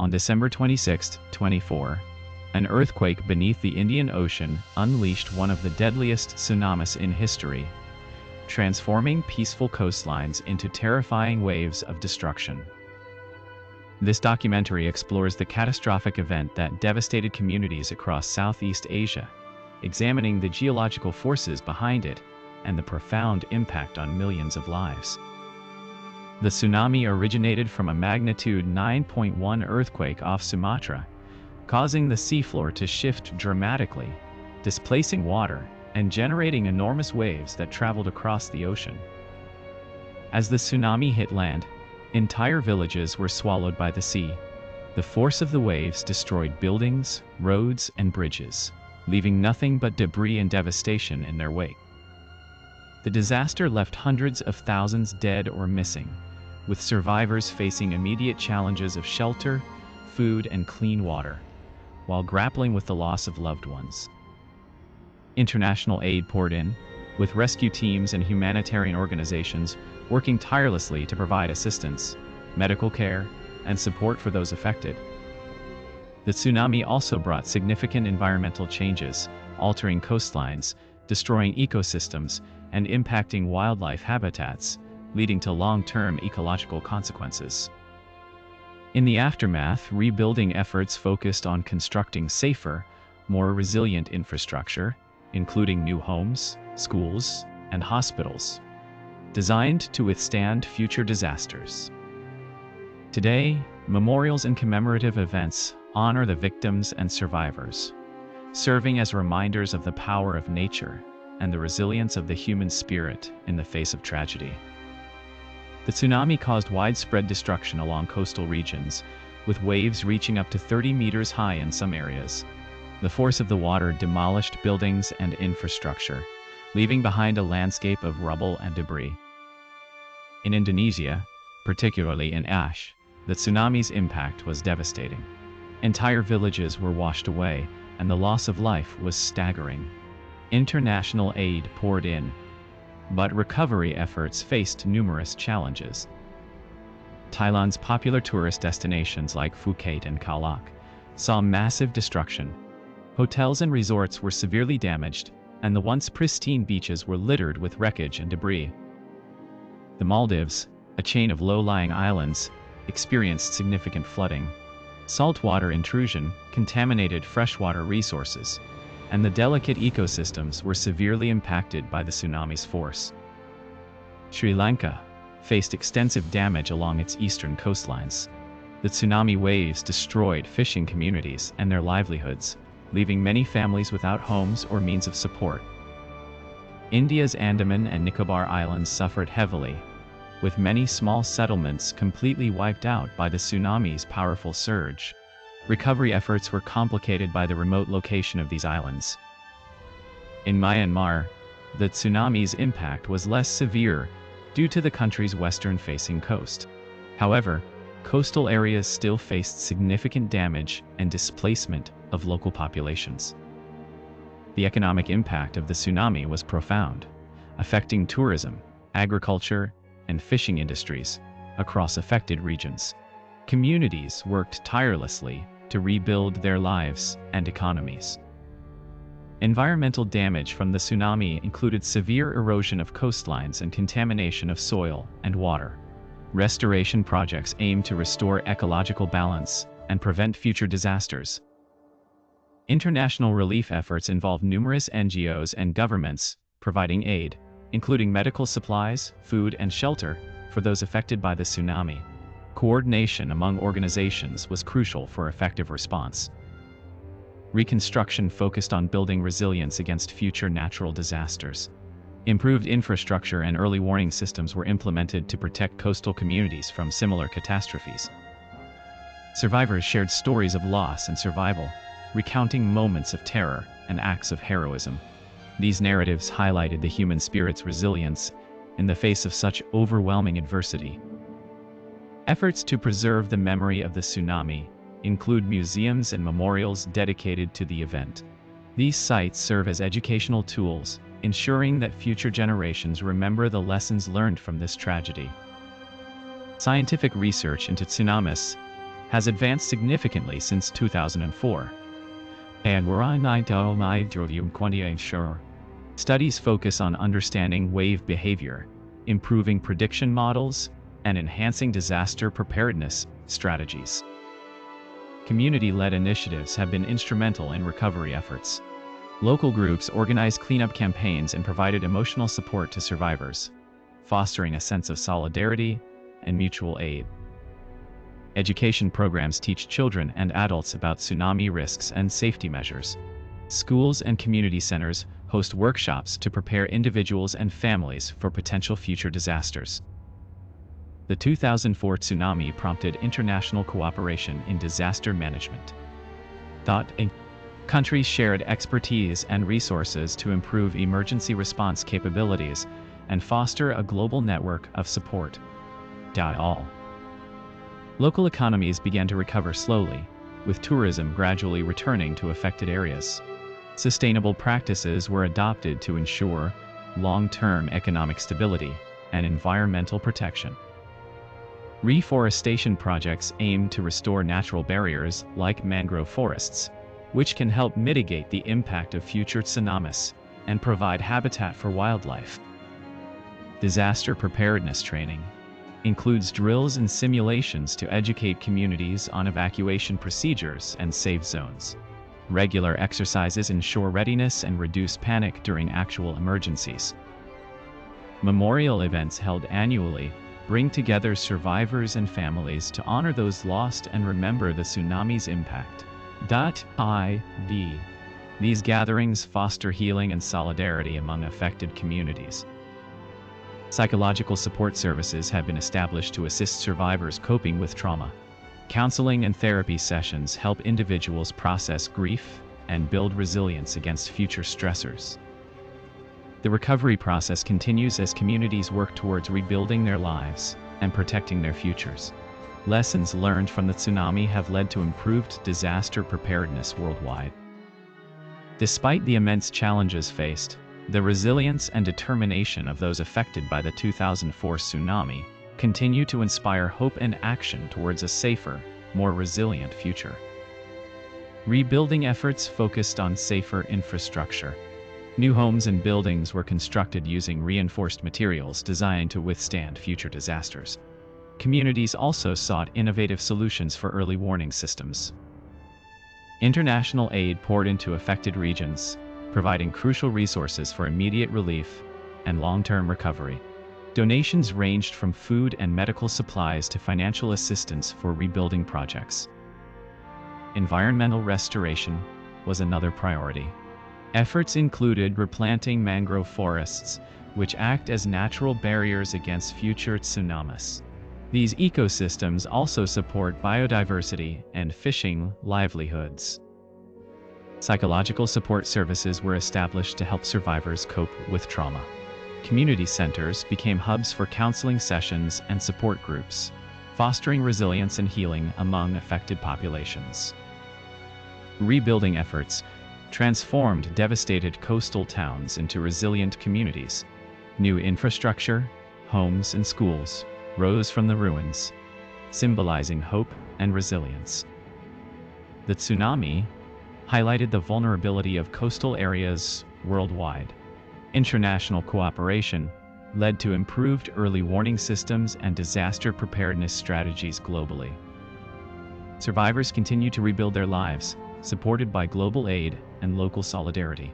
On December 26, 24, an earthquake beneath the Indian Ocean unleashed one of the deadliest tsunamis in history, transforming peaceful coastlines into terrifying waves of destruction. This documentary explores the catastrophic event that devastated communities across Southeast Asia, examining the geological forces behind it and the profound impact on millions of lives. The tsunami originated from a magnitude 9.1 earthquake off Sumatra, causing the seafloor to shift dramatically, displacing water and generating enormous waves that traveled across the ocean. As the tsunami hit land, entire villages were swallowed by the sea. The force of the waves destroyed buildings, roads, and bridges, leaving nothing but debris and devastation in their wake. The disaster left hundreds of thousands dead or missing, with survivors facing immediate challenges of shelter, food, and clean water, while grappling with the loss of loved ones. International aid poured in, with rescue teams and humanitarian organizations working tirelessly to provide assistance, medical care, and support for those affected. The tsunami also brought significant environmental changes, altering coastlines, destroying ecosystems, and impacting wildlife habitats, leading to long-term ecological consequences. In the aftermath, rebuilding efforts focused on constructing safer, more resilient infrastructure, including new homes, schools, and hospitals, designed to withstand future disasters. Today, memorials and commemorative events honor the victims and survivors, serving as reminders of the power of nature and the resilience of the human spirit in the face of tragedy. The tsunami caused widespread destruction along coastal regions, with waves reaching up to 30 meters high in some areas. The force of the water demolished buildings and infrastructure, leaving behind a landscape of rubble and debris. In Indonesia, particularly in Aceh, the tsunami's impact was devastating. Entire villages were washed away, and the loss of life was staggering. International aid poured in, but recovery efforts faced numerous challenges. Thailand's popular tourist destinations like Phuket and Khao Lak saw massive destruction. Hotels and resorts were severely damaged, and the once pristine beaches were littered with wreckage and debris. The Maldives, a chain of low-lying islands, experienced significant flooding. Saltwater intrusion contaminated freshwater resources, and the delicate ecosystems were severely impacted by the tsunami's force. Sri Lanka faced extensive damage along its eastern coastlines. The tsunami waves destroyed fishing communities and their livelihoods, leaving many families without homes or means of support. India's Andaman and Nicobar Islands suffered heavily, with many small settlements completely wiped out by the tsunami's powerful surge. Recovery efforts were complicated by the remote location of these islands. In Myanmar, the tsunami's impact was less severe due to the country's western-facing coast. However, coastal areas still faced significant damage and displacement of local populations. The economic impact of the tsunami was profound, affecting tourism, agriculture, and fishing industries across affected regions. Communities worked tirelessly to rebuild their lives and economies. Environmental damage from the tsunami included severe erosion of coastlines and contamination of soil and water. Restoration projects aim to restore ecological balance and prevent future disasters. International relief efforts involve numerous NGOs and governments providing aid, including medical supplies, food, and shelter for those affected by the tsunami. Coordination among organizations was crucial for effective response. Reconstruction focused on building resilience against future natural disasters. Improved infrastructure and early warning systems were implemented to protect coastal communities from similar catastrophes. Survivors shared stories of loss and survival, recounting moments of terror and acts of heroism. These narratives highlighted the human spirit's resilience in the face of such overwhelming adversity. Efforts to preserve the memory of the tsunami include museums and memorials dedicated to the event. These sites serve as educational tools, ensuring that future generations remember the lessons learned from this tragedy. Scientific research into tsunamis has advanced significantly since 2004. Studies focus on understanding wave behavior, improving prediction models, and enhancing disaster preparedness strategies. Community-led initiatives have been instrumental in recovery efforts. Local groups organized cleanup campaigns and provided emotional support to survivors, fostering a sense of solidarity and mutual aid. Education programs teach children and adults about tsunami risks and safety measures. Schools and community centers host workshops to prepare individuals and families for potential future disasters. The 2004 tsunami prompted international cooperation in disaster management. Countries shared expertise and resources to improve emergency response capabilities and foster a global network of support. Local economies began to recover slowly, with tourism gradually returning to affected areas. Sustainable practices were adopted to ensure long-term economic stability and environmental protection. Reforestation projects aim to restore natural barriers like mangrove forests, which can help mitigate the impact of future tsunamis and provide habitat for wildlife. Disaster preparedness training includes drills and simulations to educate communities on evacuation procedures and safe zones. Regular exercises ensure readiness and reduce panic during actual emergencies. Memorial events held annually bring together survivors and families to honor those lost and remember the tsunami's impact. These gatherings foster healing and solidarity among affected communities. Psychological support services have been established to assist survivors coping with trauma. Counseling and therapy sessions help individuals process grief and build resilience against future stressors. The recovery process continues as communities work towards rebuilding their lives and protecting their futures. Lessons learned from the tsunami have led to improved disaster preparedness worldwide. Despite the immense challenges faced, the resilience and determination of those affected by the 2004 tsunami continue to inspire hope and action towards a safer, more resilient future. Rebuilding efforts focused on safer infrastructure. New homes and buildings were constructed using reinforced materials designed to withstand future disasters. Communities also sought innovative solutions for early warning systems. International aid poured into affected regions, providing crucial resources for immediate relief and long-term recovery. Donations ranged from food and medical supplies to financial assistance for rebuilding projects. Environmental restoration was another priority. Efforts included replanting mangrove forests, which act as natural barriers against future tsunamis. These ecosystems also support biodiversity and fishing livelihoods. Psychological support services were established to help survivors cope with trauma. Community centers became hubs for counseling sessions and support groups, fostering resilience and healing among affected populations. Rebuilding efforts transformed devastated coastal towns into resilient communities. New infrastructure, homes and schools rose from the ruins, symbolizing hope and resilience. The tsunami highlighted the vulnerability of coastal areas worldwide. International cooperation led to improved early warning systems and disaster preparedness strategies globally. Survivors continue to rebuild their lives, supported by global aid and local solidarity.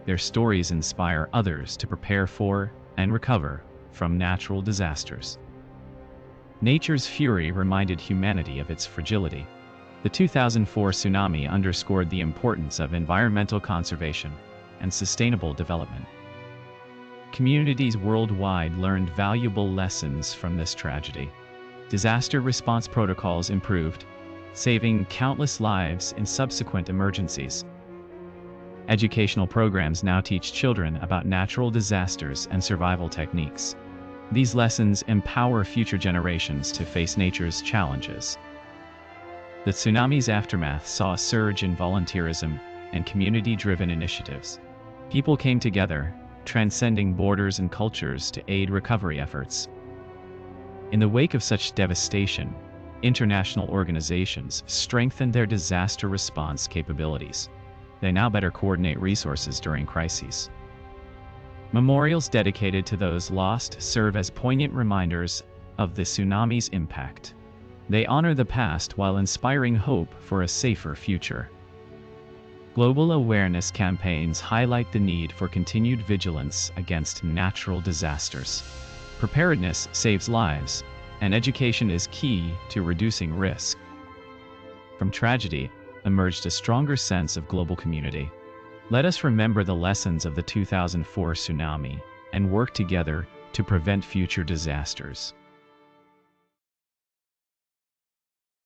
Their stories inspire others to prepare for and recover from natural disasters. Nature's fury reminded humanity of its fragility. The 2004 tsunami underscored the importance of environmental conservation and sustainable development. Communities worldwide learned valuable lessons from this tragedy. Disaster response protocols improved, saving countless lives in subsequent emergencies. Educational programs now teach children about natural disasters and survival techniques. These lessons empower future generations to face nature's challenges. The tsunami's aftermath saw a surge in volunteerism and community-driven initiatives. People came together, transcending borders and cultures to aid recovery efforts. In the wake of such devastation, International organizations strengthened their disaster response capabilities. They now better coordinate resources during crises. Memorials dedicated to those lost serve as poignant reminders of the tsunami's impact. They honor the past while inspiring hope for a safer future. Global awareness campaigns highlight the need for continued vigilance against natural disasters. Preparedness saves lives, and education is key to reducing risk. From tragedy emerged a stronger sense of global community. Let us remember the lessons of the 2004 tsunami and work together to prevent future disasters.